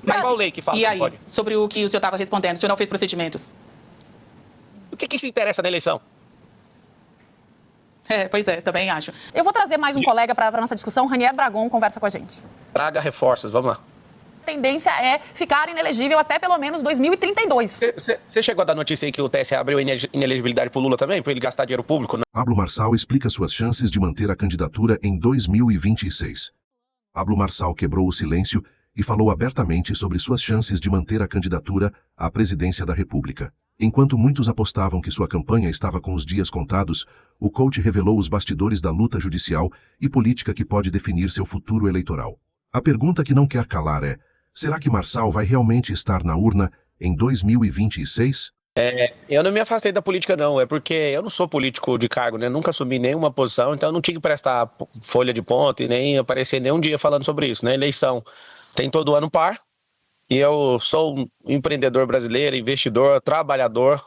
Mas qual lei que fala e que aí, pode? sobre o que o senhor estava respondendo, o senhor não fez procedimentos? O que se interessa na eleição? Pois é, também acho. Eu vou trazer mais um colega para a nossa discussão. Ranier Bragon conversa com a gente. Traga reforços, vamos lá. A tendência é ficar inelegível até pelo menos 2032. Você chegou a dar notícia aí que o TSE abriu inelegibilidade pro Lula também, para ele gastar dinheiro público? Pablo Marçal explica suas chances de manter a candidatura em 2026. Pablo Marçal quebrou o silêncio e falou abertamente sobre suas chances de manter a candidatura à presidência da República. Enquanto muitos apostavam que sua campanha estava com os dias contados, o coach revelou os bastidores da luta judicial e política que pode definir seu futuro eleitoral. A pergunta que não quer calar é: será que Marçal vai realmente estar na urna em 2026? Eu não me afastei da política, não. É porque eu não sou político de cargo, né? Nunca assumi nenhuma posição, então eu não tinha que prestar folha de ponta e nem aparecer nenhum dia falando sobre isso, né? Eleição tem todo ano par. E eu sou um empreendedor brasileiro, investidor, trabalhador,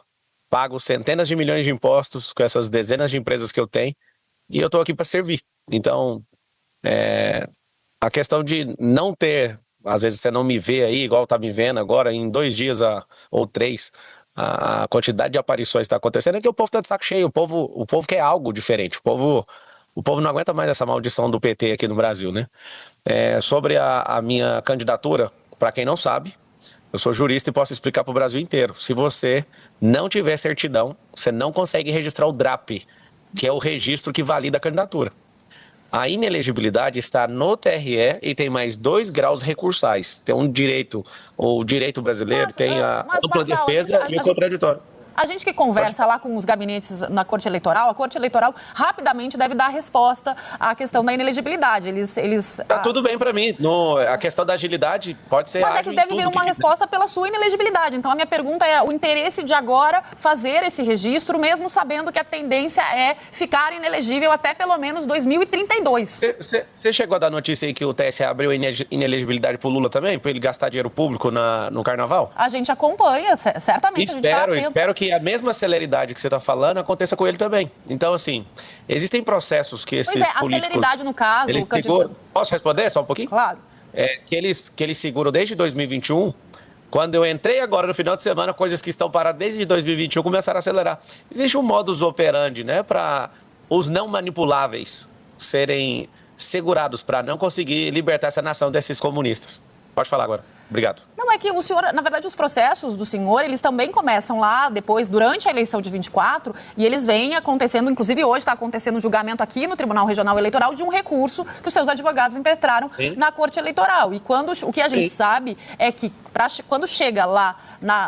pago centenas de milhões de impostos com essas dezenas de empresas que eu tenho, e eu estou aqui para servir. Então, a questão de não ter, às vezes você não me vê aí, igual tá me vendo agora, em 2 dias ou 3, a quantidade de aparições está acontecendo, é que o povo está de saco cheio, o povo quer algo diferente, o povo não aguenta mais essa maldição do PT aqui no Brasil, né? Sobre a minha candidatura, para quem não sabe, eu sou jurista e posso explicar para o Brasil inteiro. Se você não tiver certidão, você não consegue registrar o DRAP, que é o registro que valida a candidatura. A inelegibilidade está no TRE e tem mais 2 graus recursais. Tem um direito, o direito brasileiro tem a dupla defesa e o contraditório. A gente que conversa lá com os gabinetes na Corte Eleitoral, a Corte Eleitoral rapidamente deve dar resposta à questão da inelegibilidade. Tá tudo bem para mim. A questão da agilidade pode ser... Mas é que deve vir uma resposta pela sua inelegibilidade. Então a minha pergunta é o interesse de agora fazer esse registro, mesmo sabendo que a tendência é ficar inelegível até pelo menos 2032. Você chegou a dar notícia aí que o TSE abriu inelegibilidade pro Lula também, para ele gastar dinheiro público no carnaval? A gente acompanha, certamente. Espero que a mesma celeridade que você está falando aconteça com ele também. Então, assim, existem processos que esses políticos... a celeridade no caso... Posso responder só um pouquinho? Claro. Que eles seguram desde 2021. Quando eu entrei agora no final de semana, coisas que estão paradas desde 2021 começaram a acelerar. Existe um modus operandi, né, para os não manipuláveis serem segurados, para não conseguir libertar essa nação desses comunistas. Pode falar agora. Obrigado. Não, é que o senhor, na verdade, os processos do senhor, eles também começam lá depois, durante a eleição de 24, e eles vêm acontecendo, inclusive hoje está acontecendo um julgamento aqui no Tribunal Regional Eleitoral de um recurso que os seus advogados impetraram na Corte Eleitoral. E o que a gente sabe é que quando chega lá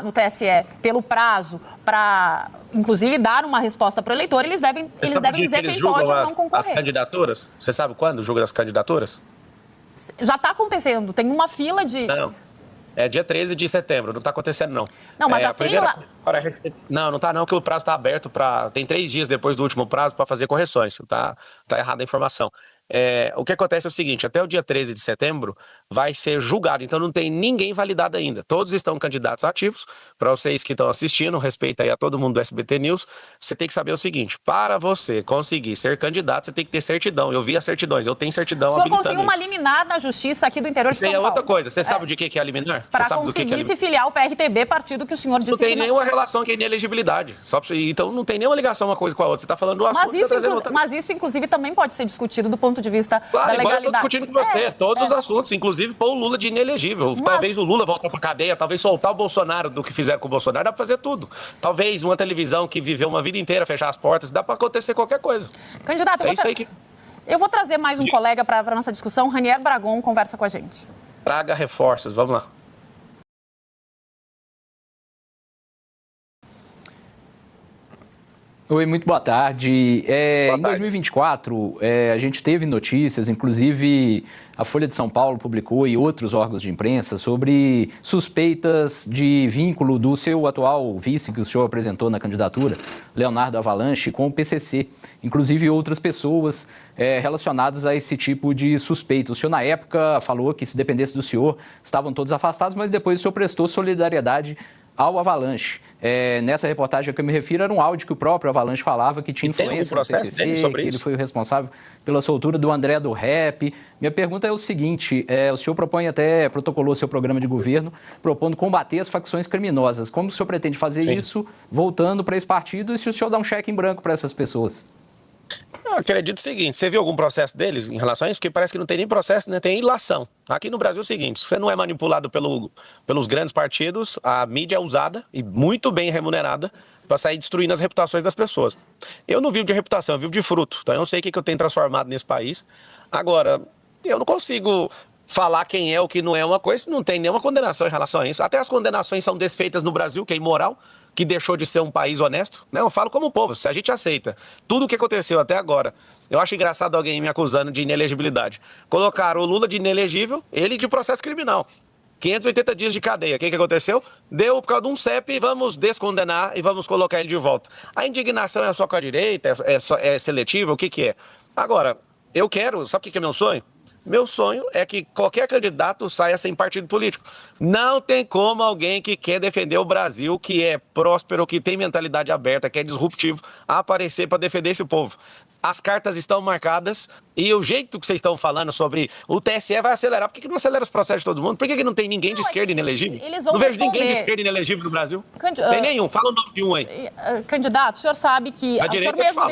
no TSE pelo prazo para, inclusive, dar uma resposta para o eleitor, eles devem dizer quem pode ou não concorrer. As candidaturas? Você sabe quando julga das candidaturas? Já está acontecendo, tem uma fila de... Não, é dia 13 de setembro, não está acontecendo não. Não, mas já tem lá... Não está não, que o prazo está aberto para... Tem 3 dias depois do último prazo para fazer correções, tá errada a informação. O que acontece é o seguinte, até o dia 13 de setembro vai ser julgado, então não tem ninguém validado ainda. Todos estão candidatos ativos. Para vocês que estão assistindo, respeito aí a todo mundo do SBT News, você tem que saber o seguinte: para você conseguir ser candidato, você tem que ter certidão. Eu vi as certidões, eu tenho certidão habilitando isso. O senhor conseguiu uma liminar na justiça aqui do interior de São Paulo. Isso é outra coisa. Você sabe de que é liminar? Para conseguir se filiar ao PRTB, partido que o senhor disse que não tem nenhuma relação com a inelegibilidade. Então não tem nenhuma ligação uma coisa com a outra. Você está falando do assunto. Mas isso, inclusive, também pode ser discutido do ponto de vista da legalidade. Eu estou discutindo com você todos os assuntos, inclusive pôr o Lula de inelegível. Talvez o Lula voltar para cadeia, talvez soltar o Bolsonaro do que fizeram com o Bolsonaro, dá para fazer tudo. Talvez uma televisão que viveu uma vida inteira fechar as portas, dá para acontecer qualquer coisa. Candidato, eu vou trazer mais um colega para a nossa discussão. Ranier Bragon conversa com a gente. Traga reforços, vamos lá. Oi, muito boa tarde. Em 2024, a gente teve notícias, inclusive a Folha de São Paulo publicou e outros órgãos de imprensa sobre suspeitas de vínculo do seu atual vice que o senhor apresentou na candidatura, Leonardo Avalanche, com o PCC. Inclusive outras pessoas relacionadas a esse tipo de suspeita. O senhor, na época, falou que se dependesse do senhor, estavam todos afastados, mas depois o senhor prestou solidariedade ao Avalanche. Nessa reportagem a que eu me refiro, era um áudio que o próprio Avalanche falava que tinha influência no PCC, que ele foi o responsável pela soltura do André do Rap. Minha pergunta é o seguinte, o senhor protocolou seu programa de governo, propondo combater as facções criminosas. Como o senhor pretende fazer isso, voltando para esse partido, e se o senhor dá um cheque em branco para essas pessoas? Eu acredito o seguinte, você viu algum processo deles em relação a isso? Porque parece que não tem nem processo, né? Tem ilação. Aqui no Brasil é o seguinte, se você não é manipulado pelos grandes partidos, a mídia é usada e muito bem remunerada para sair destruindo as reputações das pessoas. Eu não vivo de reputação, eu vivo de fruto. Então eu não sei o que eu tenho transformado nesse país. Agora, eu não consigo falar quem é ou que não é uma coisa, não tem nenhuma condenação em relação a isso. Até as condenações são desfeitas no Brasil, que é imoral, que deixou de ser um país honesto, né? Eu falo como povo, se a gente aceita tudo o que aconteceu até agora. Eu acho engraçado alguém me acusando de inelegibilidade. Colocaram o Lula de inelegível, ele de processo criminal. 580 dias de cadeia. O que aconteceu? Deu por causa de um CEP, vamos descondenar e vamos colocar ele de volta. A indignação é só com a direita, é seletiva, o que é? Agora, eu quero, sabe o que é meu sonho? Meu sonho é que qualquer candidato saia sem partido político. Não tem como alguém que quer defender o Brasil, que é próspero, que tem mentalidade aberta, que é disruptivo, aparecer para defender esse povo. As cartas estão marcadas e o jeito que vocês estão falando sobre o TSE vai acelerar. Por que não acelera os processos de todo mundo? Por que não tem ninguém de esquerda inelegível? Não vejo ninguém de esquerda inelegível no Brasil. Tem nenhum. Fala o nome de um aí. Candidato, o senhor sabe que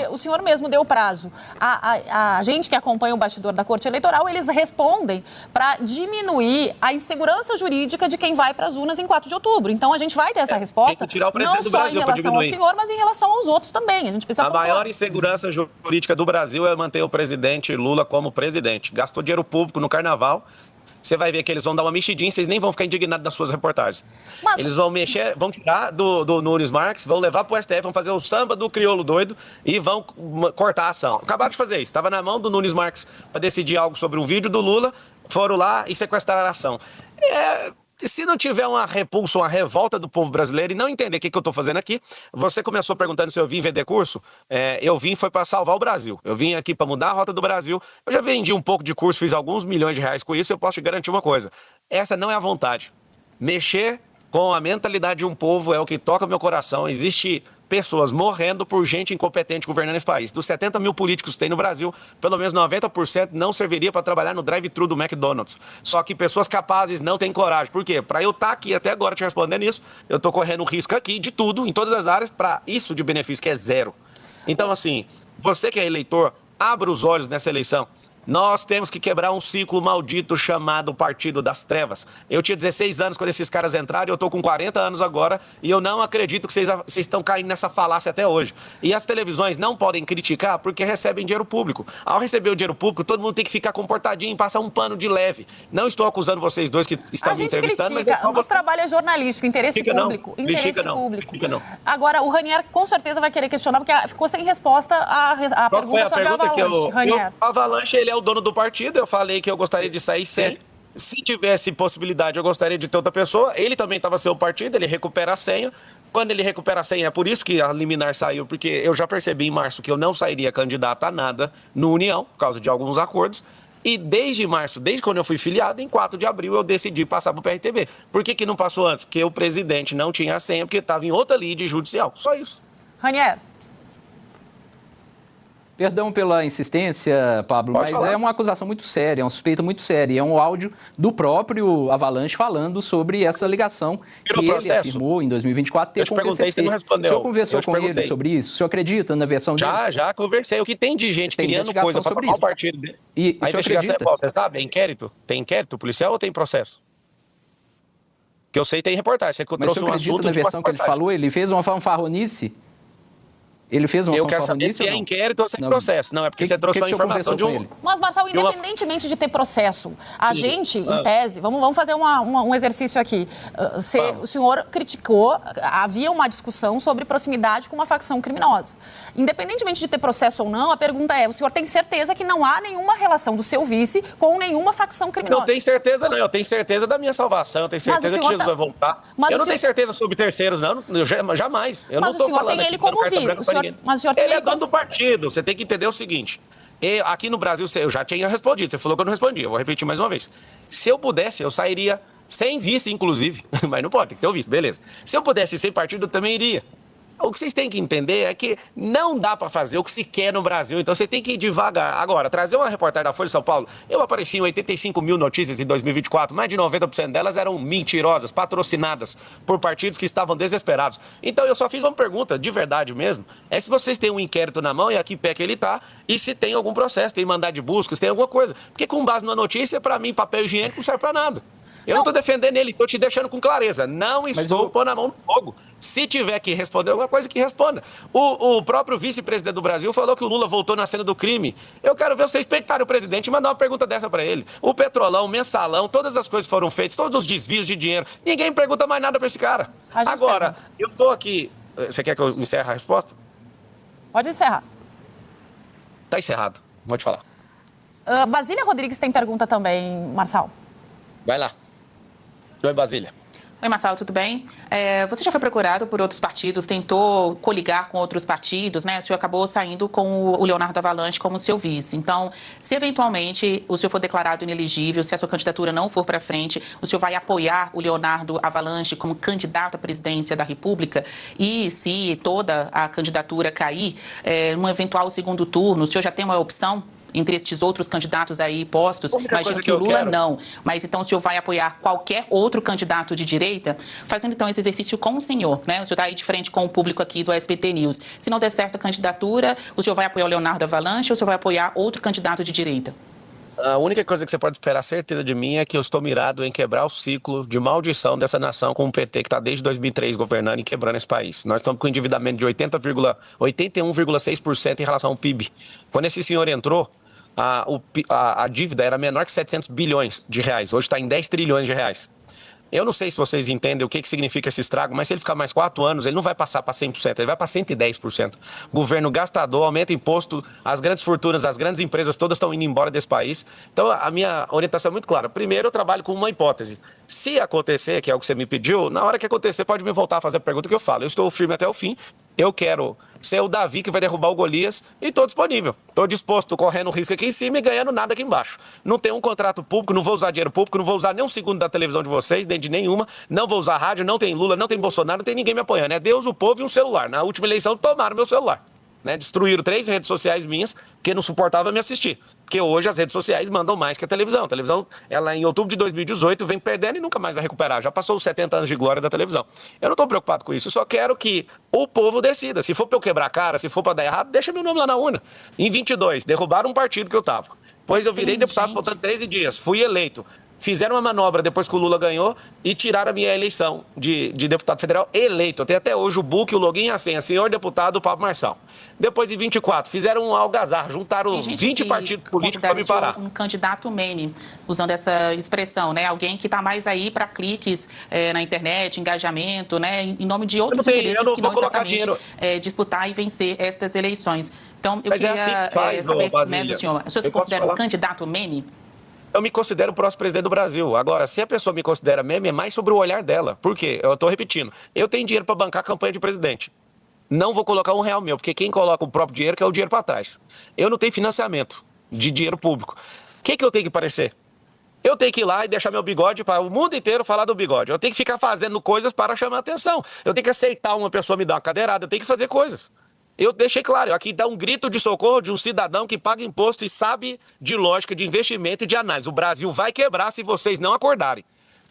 o senhor mesmo deu prazo. A gente que acompanha o bastidor da Corte Eleitoral, eles respondem para diminuir a insegurança jurídica de quem vai para as urnas em 4 de outubro. Então a gente vai ter essa resposta, não só em relação ao senhor, mas em relação aos outros também. A gente precisa maior insegurança jurídica do Brasil é manter o presidente Lula como presidente. Gastou dinheiro público no carnaval. Você vai ver que eles vão dar uma mexidinha, vocês nem vão ficar indignados nas suas reportagens. Eles vão mexer, vão tirar do Nunes Marques, vão levar pro STF, vão fazer o samba do crioulo doido e vão cortar a ação. Acabaram de fazer isso. Estava na mão do Nunes Marques para decidir algo sobre um vídeo do Lula, foram lá e sequestraram a ação. Se não tiver uma repulsa, uma revolta do povo brasileiro e não entender o que eu estou fazendo aqui, você começou perguntando se eu vim vender curso, eu vim foi para salvar o Brasil. Eu vim aqui para mudar a rota do Brasil. Eu já vendi um pouco de curso, fiz alguns milhões de reais com isso, eu posso te garantir uma coisa. Essa não é a vontade. Mexer com a mentalidade de um povo é o que toca meu coração. Existe pessoas morrendo por gente incompetente governando esse país. Dos 70 mil políticos que tem no Brasil, pelo menos 90% não serviria para trabalhar no drive-thru do McDonald's. Só que pessoas capazes não têm coragem. Por quê? Para eu estar aqui até agora te respondendo isso, eu estou correndo risco aqui de tudo, em todas as áreas, para isso de benefício, que é zero. Então, assim, você que é eleitor, abra os olhos nessa eleição. Nós temos que quebrar um ciclo maldito chamado Partido das Trevas. Eu tinha 16 anos quando esses caras entraram e eu tô com 40 anos agora e eu não acredito que vocês estão caindo nessa falácia até hoje. E as televisões não podem criticar porque recebem dinheiro público. Ao receber o dinheiro público, todo mundo tem que ficar comportadinho e passar um pano de leve. Não estou acusando vocês dois que estão me entrevistando, critica, mas... Nosso trabalho é jornalístico, interesse público. Interesse público. Agora, o Ranier com certeza vai querer questionar porque ficou sem resposta a pergunta sobre o Avalanche. Ranier. O Avalanche, ele é o dono do partido, eu falei que eu gostaria de sair sem. Se tivesse possibilidade, eu gostaria de ter outra pessoa. Ele também estava sem o partido, ele recupera a senha. Quando ele recupera a senha, é por isso que a liminar saiu, porque eu já percebi em março que eu não sairia candidato a nada no União, por causa de alguns acordos. E desde março, desde quando eu fui filiado, em 4 de abril, eu decidi passar para o PRTB. Por que não passou antes? Porque o presidente não tinha a senha, porque estava em outra lide judicial. Só isso. Ranier. Perdão pela insistência, Pablo, mas é uma acusação muito séria, é uma suspeita muito séria. É um áudio do próprio Avalanche falando sobre essa ligação que ele afirmou em 2024 ter com o PCC. Você não respondeu. O senhor conversou com ele sobre isso? O senhor acredita na versão dele? Já conversei. O que tem de gente criando coisa para tomar o partido dele? E a investigação é qual? Você sabe? É inquérito? Tem inquérito policial ou tem processo? Que eu sei tem reportagem. Você trouxe um assunto de uma reportagem. Mas o senhor acredita na versão que ele falou? Ele fez uma fanfarronice? Ele fez uma Eu quero saber se é inquérito ou se é processo. Não, é porque você trouxe uma informação de um... Mas, Marçal, independentemente de ter processo, a gente, em tese, vamos fazer um exercício aqui. O senhor criticou, havia uma discussão sobre proximidade com uma facção criminosa. Independentemente de ter processo ou não, a pergunta é, o senhor tem certeza que não há nenhuma relação do seu vice com nenhuma facção criminosa? Não tenho certeza, não. Eu tenho certeza da minha salvação, eu tenho certeza que Jesus vai voltar. Eu não tenho certeza sobre terceiros, não. Jamais. Eu não estou falando tem ele como vice. Ele é dono do partido. Você tem que entender o seguinte. Aqui no Brasil, eu já tinha respondido. Você falou que eu não respondi. Eu vou repetir mais uma vez. Se eu pudesse, eu sairia Sem vice, inclusive. Mas não pode, tem que ter o vice, beleza. Se eu pudesse ir sem partido, eu também iria. O que vocês têm que entender é que não dá para fazer o que se quer no Brasil, então você tem que ir devagar. Agora, trazer uma reportagem da Folha de São Paulo, eu apareci em 85 mil notícias em 2024, mais de 90% delas eram mentirosas, patrocinadas por partidos que estavam desesperados. Então eu só fiz uma pergunta, de verdade mesmo, é se vocês têm um inquérito na mão e a que pé que ele tá, e se tem algum processo, tem mandado de busca, se tem alguma coisa. Porque com base numa notícia, para mim, papel higiênico não serve para nada. Eu não estou defendendo ele, estou te deixando com clareza. Não estou pondo a mão no fogo. Se tiver que responder alguma coisa, que responda. O próprio vice-presidente do Brasil falou que o Lula voltou na cena do crime. Eu quero ver vocês peitarem o presidente e mandar uma pergunta dessa para ele. O Petrolão, o Mensalão, todas as coisas foram feitas, todos os desvios de dinheiro. Ninguém pergunta mais nada para esse cara. Agora, eu estou aqui... Você quer que eu encerre a resposta? Pode encerrar. Está encerrado. Pode falar. Basília Rodrigues tem pergunta também, Marçal. Vai lá. Oi, Basília. Oi, Marçal, tudo bem? Você já foi procurado por outros partidos, tentou coligar com outros partidos, né? O senhor acabou saindo com o Leonardo Avalanche como seu vice. Então, se eventualmente o senhor for declarado inelegível, se a sua candidatura não for para frente, o senhor vai apoiar o Leonardo Avalanche como candidato à presidência da República? E se toda a candidatura cair, num eventual segundo turno, o senhor já tem uma opção entre estes outros candidatos aí postos? Imagino que o Lula não. Mas então o senhor vai apoiar qualquer outro candidato de direita? Fazendo então esse exercício com o senhor, né? O senhor está aí de frente com o público aqui do SBT News. Se não der certo a candidatura, o senhor vai apoiar o Leonardo Avalanche ou o senhor vai apoiar outro candidato de direita? A única coisa que você pode esperar certeza de mim é que eu estou mirado em quebrar o ciclo de maldição dessa nação com o PT, que está desde 2003 governando e quebrando esse país. Nós estamos com endividamento de 81,6% em relação ao PIB. Quando esse senhor entrou, a dívida era menor que 700 bilhões de reais. Hoje está em 10 trilhões de reais. Eu não sei se vocês entendem o que significa esse estrago, mas se ele ficar mais 4 anos, ele não vai passar para 100%, ele vai para 110%. Governo gastador, aumenta imposto, as grandes fortunas, as grandes empresas todas estão indo embora desse país. Então, a minha orientação é muito clara. Primeiro, eu trabalho com uma hipótese. Se acontecer, que é o que você me pediu, na hora que acontecer, pode me voltar a fazer a pergunta que eu falo. Eu estou firme até o fim. Eu quero ser o Davi que vai derrubar o Golias e estou disponível. Estou disposto, correndo risco aqui em cima e ganhando nada aqui embaixo. Não tenho um contrato público, não vou usar dinheiro público, não vou usar nem um segundo da televisão de vocês, nem de nenhuma. Não vou usar rádio, não tem Lula, não tem Bolsonaro, não tem ninguém me apoiando. É Deus, o povo e um celular. Na última eleição tomaram meu celular. Né? Destruíram 3 redes sociais minhas, porque não suportava me assistir. Porque hoje as redes sociais mandam mais que a televisão. A televisão, ela em outubro de 2018 vem perdendo e nunca mais vai recuperar. Já passou os 70 anos de glória da televisão. Eu não estou preocupado com isso. Eu só quero que o povo decida. Se for para eu quebrar a cara, se for para dar errado, deixa meu nome lá na urna. Em 22, derrubaram um partido que eu estava. Pois eu virei deputado faltando 13 dias. Fui eleito. Fizeram uma manobra depois que o Lula ganhou e tiraram a minha eleição de deputado federal eleito. Eu tenho até hoje o book, o login e a senha. Senhor deputado Pablo Marçal. Depois, em 24, fizeram um algazarra. Juntaram 20 partidos políticos para me parar. Um candidato meme, usando essa expressão, né? Alguém que está mais aí para cliques na internet, engajamento, né? Em nome de outros interesses que não exatamente disputar e vencer estas eleições. Então, eu queria saber, né, do senhor. O senhor se considera um candidato meme? Eu me considero o próximo presidente do Brasil. Agora, se a pessoa me considera meme, é mais sobre o olhar dela. Por quê? Eu estou repetindo. Eu tenho dinheiro para bancar a campanha de presidente. Não vou colocar R$1 meu, porque quem coloca o próprio dinheiro quer o dinheiro para trás. Eu não tenho financiamento de dinheiro público. O que eu tenho que parecer? Eu tenho que ir lá e deixar meu bigode para o mundo inteiro falar do bigode. Eu tenho que ficar fazendo coisas para chamar atenção. Eu tenho que aceitar uma pessoa me dar uma cadeirada. Eu tenho que fazer coisas. Eu deixei claro, aqui dá um grito de socorro de um cidadão que paga imposto e sabe de lógica, de investimento e de análise. O Brasil vai quebrar se vocês não acordarem.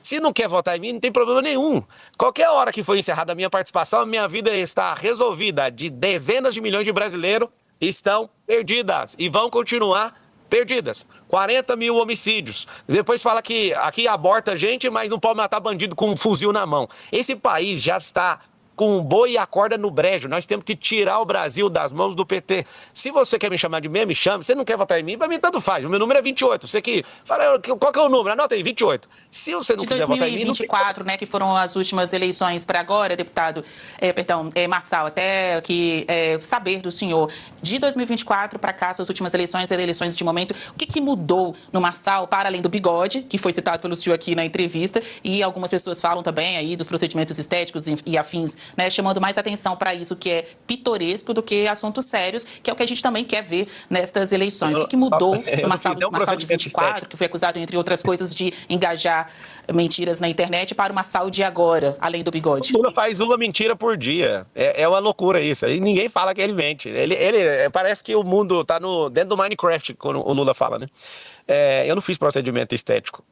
Se não quer votar em mim, não tem problema nenhum. Qualquer hora que for encerrada a minha participação, a minha vida está resolvida. De dezenas de milhões de brasileiros estão perdidas e vão continuar perdidas. 40 mil homicídios. Depois fala que aqui aborta gente, mas não pode matar bandido com um fuzil na mão. Esse país já está com um boi e a corda no brejo. Nós temos que tirar o Brasil das mãos do PT. Se você quer me chamar de meme, me chame. Se você não quer votar em mim, para mim tanto faz. O meu número é 28. Você que fala, qual que é o número? Anota aí, 28. Se você não quiser votar em mim... De 2024, né, que foram as últimas eleições para agora, deputado, Marçal, até que saber do senhor, de 2024 para cá, suas últimas eleições, as eleições de momento, o que mudou no Marçal, para além do bigode, que foi citado pelo senhor aqui na entrevista, e algumas pessoas falam também aí dos procedimentos estéticos e afins né, chamando mais atenção para isso que é pitoresco do que assuntos sérios, que é o que a gente também quer ver nestas eleições. O que mudou no Marçal de 24, que foi acusado, entre outras coisas, de engajar mentiras na internet, para o Marçal de agora, além do bigode? O Lula faz uma mentira por dia. É uma loucura isso. E ninguém fala que ele mente. Ele parece que o mundo tá dentro do Minecraft, quando o Lula fala, né? Eu não fiz procedimento estético.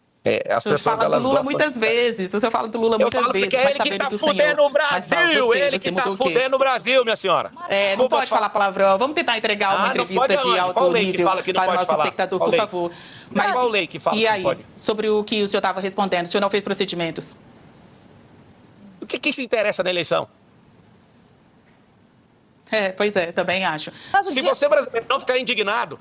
As pessoas, fala elas do Lula gostam... muitas vezes. O senhor fala do Lula muitas vezes, mas sabendo tá do senhor. fudendo o Brasil! Ele que tá fudendo o Brasil, minha senhora. Não pode falar palavrão. Vamos tentar entregar uma entrevista de alto nível para o nosso espectador, por favor. Mas qual lei que fala? E aí, sobre o que o senhor estava respondendo, o senhor não fez procedimentos? O que se interessa na eleição? Pois é, também acho. Se você, brasileiro, não ficar indignado,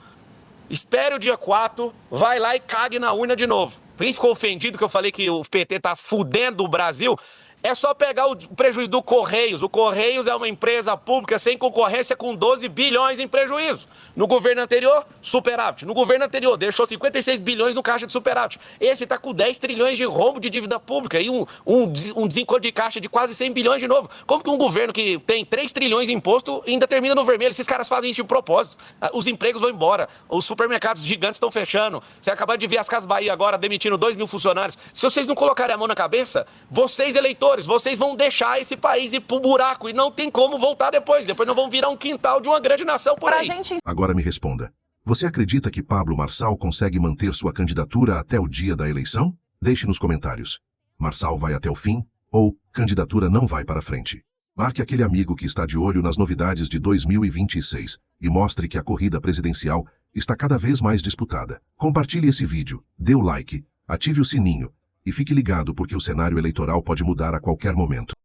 espere o dia 4, vai lá e cague na urna de novo. Quem ficou ofendido que eu falei que o PT tá fudendo o Brasil, é só pegar o prejuízo do Correios. O Correios é uma empresa pública sem concorrência com 12 bilhões em prejuízo. No governo anterior, superávit. No governo anterior, deixou 56 bilhões no caixa de superávit. Esse tá com 10 trilhões de rombo de dívida pública e um desencontro de caixa de quase 100 bilhões de novo. Como que um governo que tem 3 trilhões de imposto ainda termina no vermelho? Esses caras fazem isso de propósito. Os empregos vão embora. Os supermercados gigantes estão fechando. Você acabou de ver as Casas Bahia agora demitindo 2 mil funcionários. Se vocês não colocarem a mão na cabeça, vocês, eleitores, vocês vão deixar esse país ir pro buraco e não tem como voltar depois. Depois não vão virar um quintal de uma grande nação por aí. Agora me responda. Você acredita que Pablo Marçal consegue manter sua candidatura até o dia da eleição? Deixe nos comentários. Marçal vai até o fim ou candidatura não vai para frente? Marque aquele amigo que está de olho nas novidades de 2026 e mostre que a corrida presidencial está cada vez mais disputada. Compartilhe esse vídeo, dê o like, ative o sininho e fique ligado porque o cenário eleitoral pode mudar a qualquer momento.